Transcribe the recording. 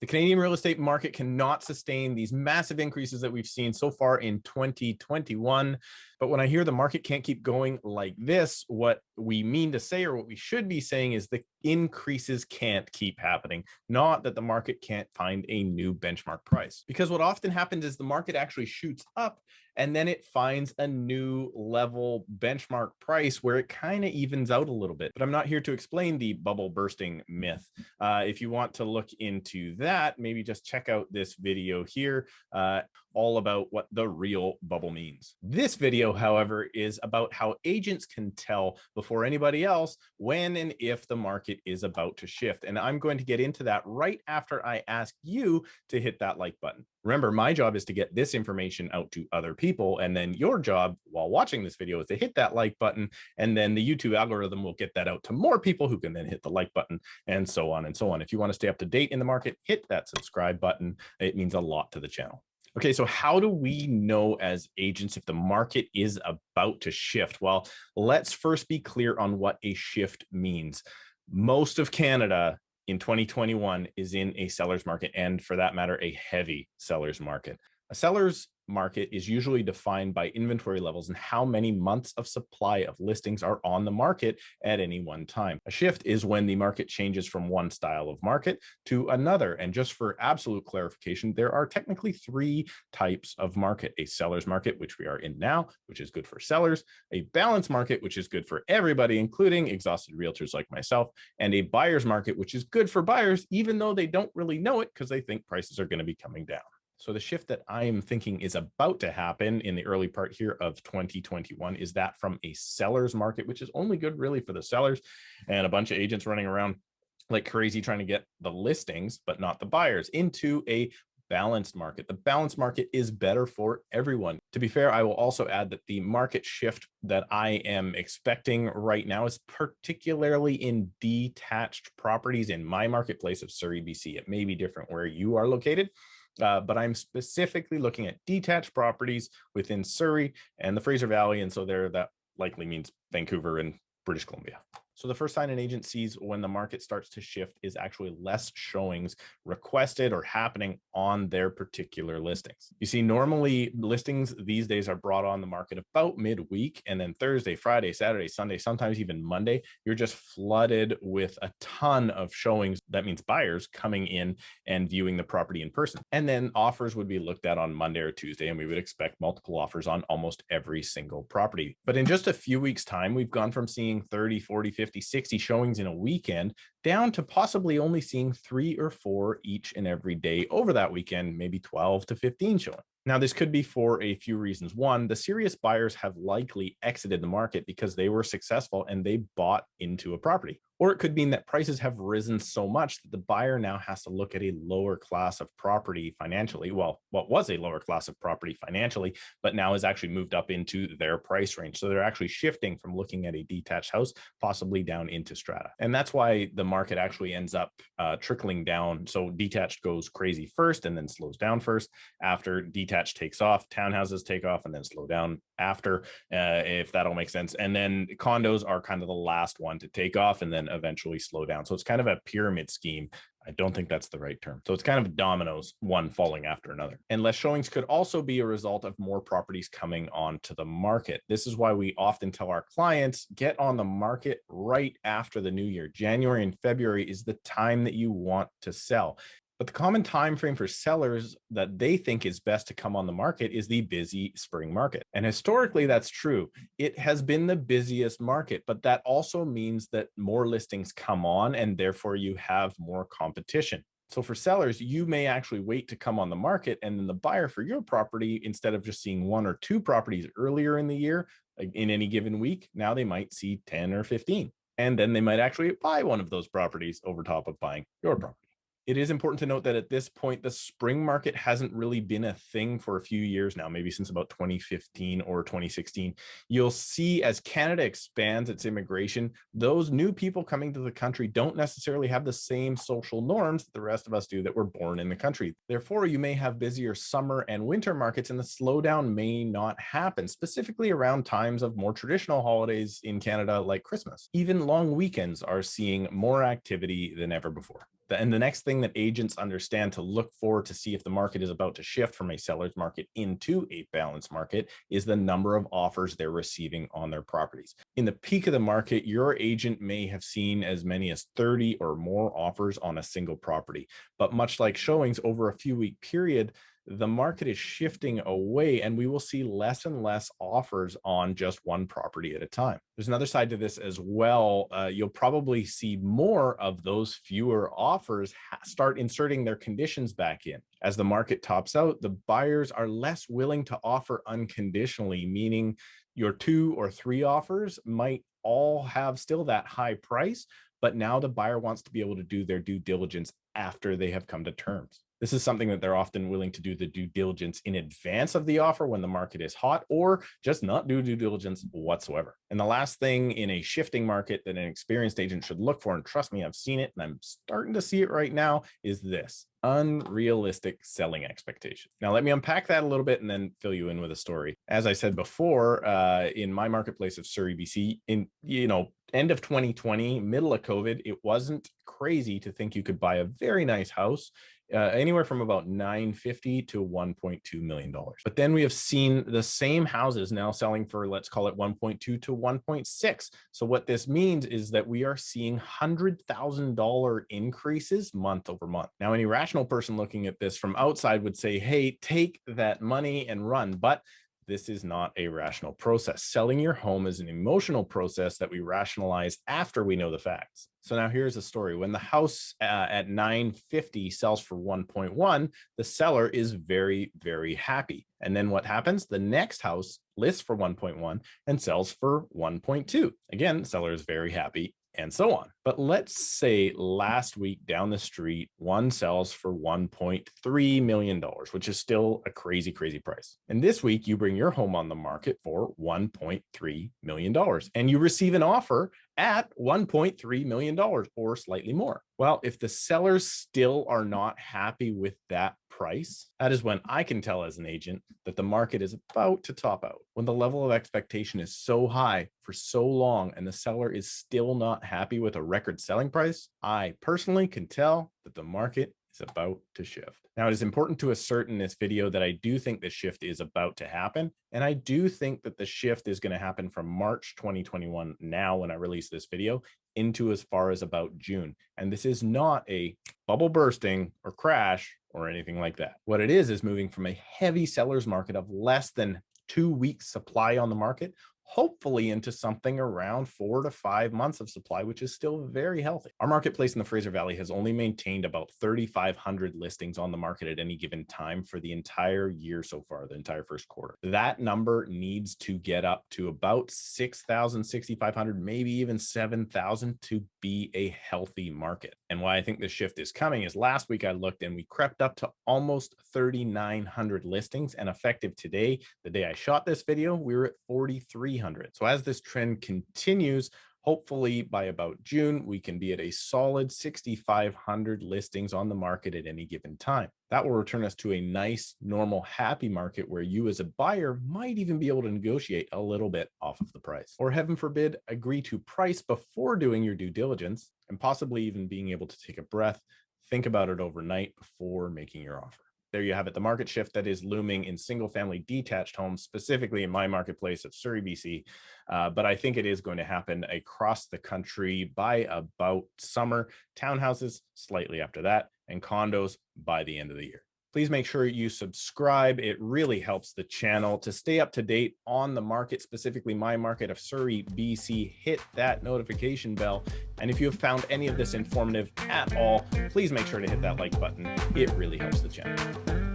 The Canadian real estate market cannot sustain these massive increases that we've seen so far in 2021. But when I hear the market can't keep going like this, what we mean to say, or what we should be saying, is the increases can't keep happening, not that the market can't find a new benchmark price. Because what often happens is the market actually shoots up and then it finds a new level benchmark price where it kind of evens out a little bit. But I'm not here to explain the bubble bursting myth. If you want to look into that, maybe just check out this video here, all about what the real bubble means. This video, however, is about how agents can tell before anybody else when and if the market is about to shift. And I'm going to get into that right after I ask you to hit that like button. Remember, my job is to get this information out to other people, and then your job while watching this video is to hit that like button, and then the YouTube algorithm will get that out to more people who can then hit the like button, and so on and so on. If you want to stay up to date in the market, hit that subscribe button. It means a lot to the channel. Okay, so how do we know as agents if the market is about to shift? Well, let's first be clear on what a shift means. Most of Canada in 2021 is in a seller's market, and for that matter, a heavy seller's market. A seller's market is usually defined by inventory levels and how many months of supply of listings are on the market at any one time. A shift is when the market changes from one style of market to another. And just for absolute clarification, there are technically three types of market: a seller's market, which we are in now, which is good for sellers; a balanced market, which is good for everybody, including exhausted realtors like myself; and a buyer's market, which is good for buyers, even though they don't really know it because they think prices are going to be coming down. So the shift that I am thinking is about to happen in the early part here of 2021 is that from a seller's market, which is only good really for the sellers and a bunch of agents running around like crazy trying to get the listings, but not the buyers, into a balanced market. The balanced market is better for everyone. To be fair, I will also add that the market shift that I am expecting right now is particularly in detached properties in my marketplace of Surrey, BC. It may be different where you are located. But I'm specifically looking at detached properties within Surrey and the Fraser Valley. And so there, that likely means Vancouver and British Columbia. So the first sign an agent sees when the market starts to shift is actually less showings requested or happening on their particular listings. You see, normally listings these days are brought on the market about midweek, and then Thursday, Friday, Saturday, Sunday, sometimes even Monday, you're just flooded with a ton of showings. That means buyers coming in and viewing the property in person. And then offers would be looked at on Monday or Tuesday, and we would expect multiple offers on almost every single property. But in just a few weeks' time, we've gone from seeing 30, 40, 50, 60 showings in a weekend down to possibly only seeing 3 or 4 each and every day over that weekend, maybe 12 to 15 showing. Now, this could be for a few reasons. One, the serious buyers have likely exited the market because they were successful and they bought into a property. Or it could mean that prices have risen so much that the buyer now has to look at a lower class of property financially. Well, what was a lower class of property financially, but now has actually moved up into their price range. So they're actually shifting from looking at a detached house, possibly down into strata. And that's why the market actually ends up trickling down. So detached goes crazy first and then slows down first. After detached takes off, townhouses take off and then slow down after, if that'll make sense. And then condos are kind of the last one to take off and then eventually slow down. So it's kind of a pyramid scheme. I don't think that's the right term. So it's kind of dominoes, one falling after another. And less showings could also be a result of more properties coming onto the market. This is why we often tell our clients, get on the market right after the new year. January and February is the time that you want to sell. But the common time frame for sellers that they think is best to come on the market is the busy spring market. And historically, that's true. It has been the busiest market, but that also means that more listings come on and therefore you have more competition. So for sellers, you may actually wait to come on the market, and then the buyer for your property, instead of just seeing 1 or 2 properties earlier in the year, like in any given week, now they might see 10 or 15. And then they might actually buy one of those properties over top of buying your property. It is important to note that at this point, the spring market hasn't really been a thing for a few years now, maybe since about 2015 or 2016. You'll see as Canada expands its immigration, those new people coming to the country don't necessarily have the same social norms that the rest of us do that were born in the country. Therefore, you may have busier summer and winter markets, and the slowdown may not happen, specifically around times of more traditional holidays in Canada like Christmas. Even long weekends are seeing more activity than ever before. And the next thing that agents understand to look for to see if the market is about to shift from a seller's market into a balanced market is the number of offers they're receiving on their properties. In the peak of the market, your agent may have seen as many as 30 or more offers on a single property. But much like showings over a few week period, the market is shifting away and we will see less and less offers on just one property at a time. There's another side to this as well. You'll probably see more of those fewer offers start inserting their conditions back in. As the market tops out, the buyers are less willing to offer unconditionally, meaning your 2 or 3 offers might all have still that high price, but now the buyer wants to be able to do their due diligence after they have come to terms. This is something that they're often willing to do the due diligence in advance of the offer when the market is hot, or just not do due diligence whatsoever. And the last thing in a shifting market that an experienced agent should look for, and trust me, I've seen it and I'm starting to see it right now, is this: unrealistic selling expectation. Now, let me unpack that a little bit and then fill you in with a story. As I said before, in my marketplace of Surrey, BC, in end of 2020, middle of COVID, it wasn't crazy to think you could buy a very nice house anywhere from about $950 to $1.2 million. But then we have seen the same houses now selling for, let's call it 1.2 to 1.6. So what this means is that we are seeing $100,000 increases month over month. Now, any rational person looking at this from outside would say, hey, take that money and run. But this is not a rational process. Selling your home is an emotional process that we rationalize after we know the facts. So now here's a story. When the house at 950 sells for 1.1, the seller is very, very happy. And then what happens? The next house lists for 1.1 and sells for 1.2. Again, the seller is very happy, and so on. But let's say last week down the street, one sells for $1.3 million, which is still a crazy, crazy price. And this week you bring your home on the market for $1.3 million and you receive an offer at $1.3 million or slightly more. Well, if the sellers still are not happy with that price, that is when I can tell as an agent that the market is about to top out. When the level of expectation is so high for so long and the seller is still not happy with a record selling price, I personally can tell that the market is about to shift. Now, it is important to assert in this video that I do think the shift is about to happen. And I do think that the shift is going to happen from March 2021, now when I release this video, into as far as about June. And this is not a bubble bursting or crash or anything like that. What it is moving from a heavy seller's market of less than 2 weeks supply on the market, hopefully into something around 4 to 5 months of supply, which is still very healthy. Our marketplace in the Fraser Valley has only maintained about 3,500 listings on the market at any given time for the entire year so far, the entire first quarter. That number needs to get up to about 6,000, 6,500, maybe even 7,000 to be a healthy market. And why I think this shift is coming is last week I looked and we crept up to almost 3,900 listings, and effective today, the day I shot this video, we were at 4,300. So as this trend continues, hopefully by about June, we can be at a solid 6,500 listings on the market at any given time. That will return us to a nice, normal, happy market where you as a buyer might even be able to negotiate a little bit off of the price, or heaven forbid, agree to price before doing your due diligence, and possibly even being able to take a breath, think about it overnight before making your offer. There you have it, the market shift that is looming in single-family detached homes, specifically in my marketplace of Surrey, BC. But I think it is going to happen across the country by about summer, townhouses slightly after that, and condos by the end of the year. Please make sure you subscribe. It really helps the channel to stay up to date on the market, specifically my market of Surrey, BC. Hit that notification bell. And if you have found any of this informative at all, please make sure to hit that like button. It really helps the channel.